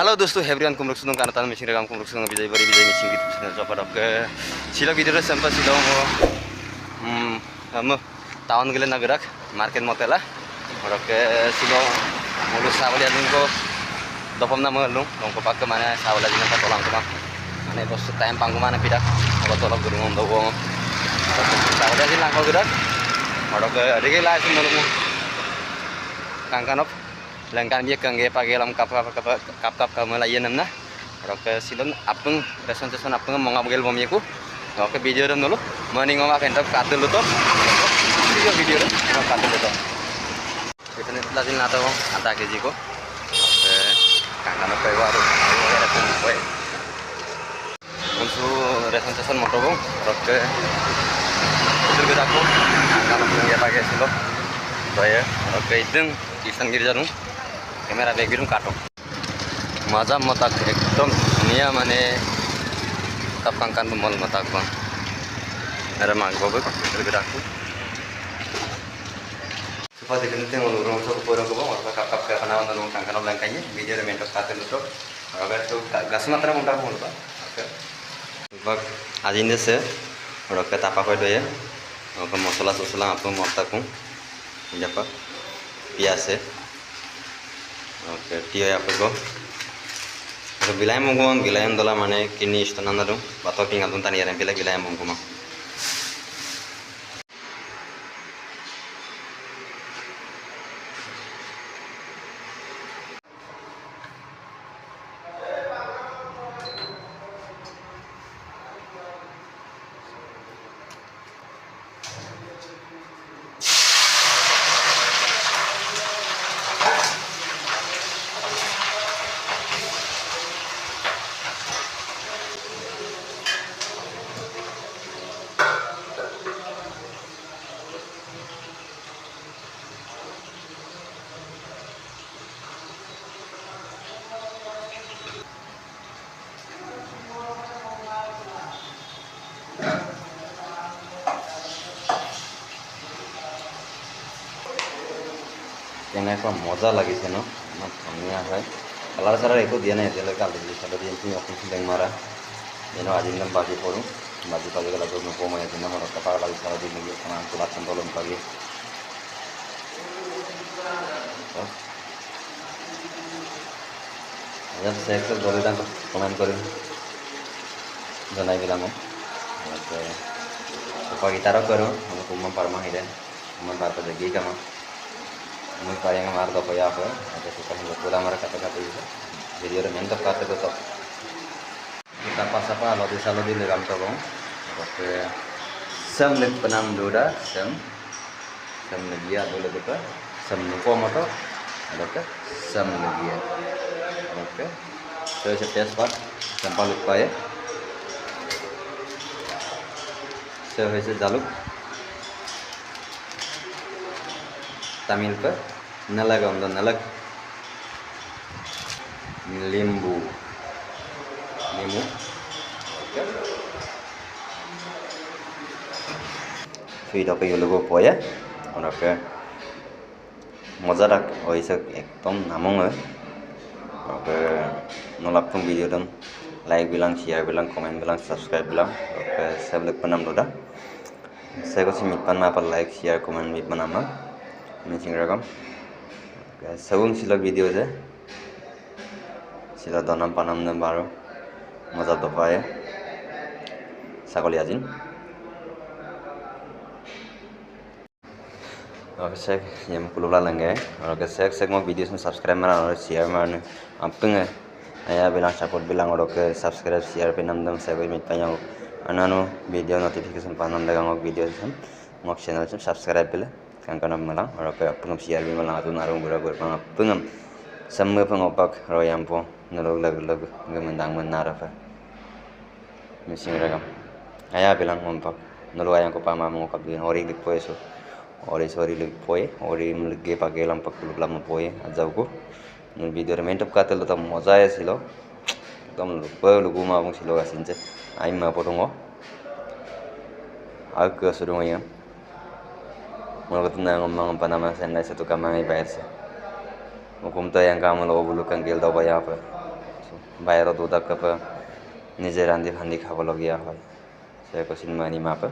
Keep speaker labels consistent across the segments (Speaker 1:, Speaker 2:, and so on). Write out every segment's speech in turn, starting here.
Speaker 1: Halo doस्तों everyone kumruk sunung kanatan mesin rekam kumruk sunung bijay bari bijay mesin gitu channel coba dok ke sila video sampai sila mo tahun gila nagarak market motela dok ke sila mulu sawali adun ko dopam nama lung ko pak ke mana sawala jina ka tolang kuma mana dosto time pangku mana pidak ko tolong guru ngom do ko sawala jina ko gerak dok ke dege la sin mulu kangkanop langkan dia kang pagi lam kap kamala iya namna roke silon apeng reson apeng mau ngabgel bom yaku roke video dam dulu mending ngomong kentap katul lu to video dam katul lu to kita nih lazim nato ada keji ko kangkan apa ya baru reson koe untuk reson motor bong roke itu kita ko kangkan apa yang pakai silon saya roke ideng iseng diri janung kamera background काटो मजा मत एकदम दुनिया माने tapangkan mall mata kon ada mang bobo bergerakku supaya dekene teng urung so porong ko bang kap ke kana nang kangkan langkanya video mentok katen to agar to gas matra monta mo ba bag ajin dese rok ke tapa ko do ya ko masala sosala apa mata ko japa piase oke dia apa go bilayam monggo bilayam dola mane kini istanana dong bato tinggal tuntan ya bilayam monggo mah yang apa moza lagi sih no makanya hai kalau salah itu dia nih dia lekal di sana dia punya opsi sedang marah ini ajin kan baju pun baju kalau mau koma ya nama orang kepala lagi salah di negeri karena tulat sentolong pagi ya saya ke boleh dan komen korin jangan bilang oke supaya kita karo हम कुम्म परमा हिरे हम बात जगी कमा मैं पाएंगे मार दो कोई आप ऐसे तो कहीं बोला हमारा kata-kata itu video रे मेंटप काटे तो kita pas apa lo di legam tolong oke sem lek penam doda sem legia dulu kita sem nuko moto oke sem legia oke saya tes pak sampal lupa ya saya jaluk Tamil पे नलग हम नलग नींबू फिर apa ये लोगों पोया और apa मजा रख वैसे एकदम नामों है apa नलाप तुम video दम like bilang share bilang komen bilang subscribe bilang apa सब लोग penam doda saya को simit panna apa like share komen mit panama mesin rekam sabun sila video je sila donam panam dan baru mazat dopa ya sakoli ajin oke sek yang pulula langge oke sek mau video sem subscribe mana और share mana apeng ya bilang support bilang oke subscribe share penam dan saya mit tanya anano video notification panam dagang video sem ngok channel sem subscribe bila kangkana malang ora pa pengam siar bi malang atun arung gura gura pengam samme pengopak royam po nalog lag gemendang menara pa mesin rekam aya bilang ngompak nalog ayang ko pa mamong kabin ori lik poe so ori sori lik poe ori mlge page lam pakul lam poe ajaw ko nul video mentap katel ta moza silo एकदम lugu ma bung silo asinje ai ma potongo ak suruh ya mau ketemu ngomong apa nama saya satu kamar bayar sih hukum tuh yang kamu lo bulu kanggil tau bayar apa বাহিৰত উদাকাপ নিজে ৰান্ধি ভান্ধি খাবলগীয়া হয় কৈছিল মানি মাপ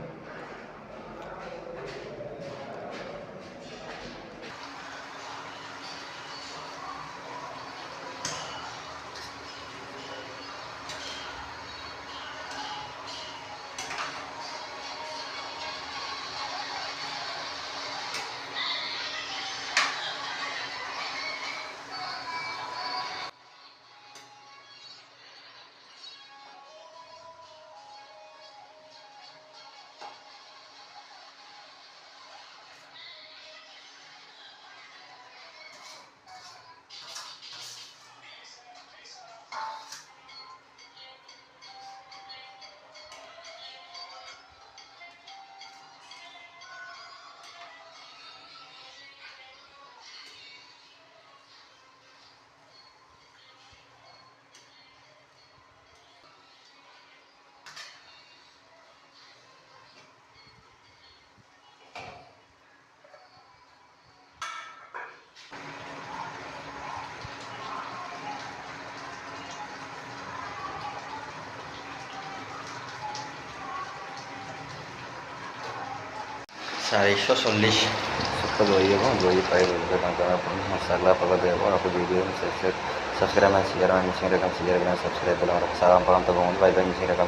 Speaker 1: Sariso solis suka doi apa doi pai doi kan masalah apa doi apa aku video subscribe masih rekam subscribe bilang salam salam tabung bye bye masih rekam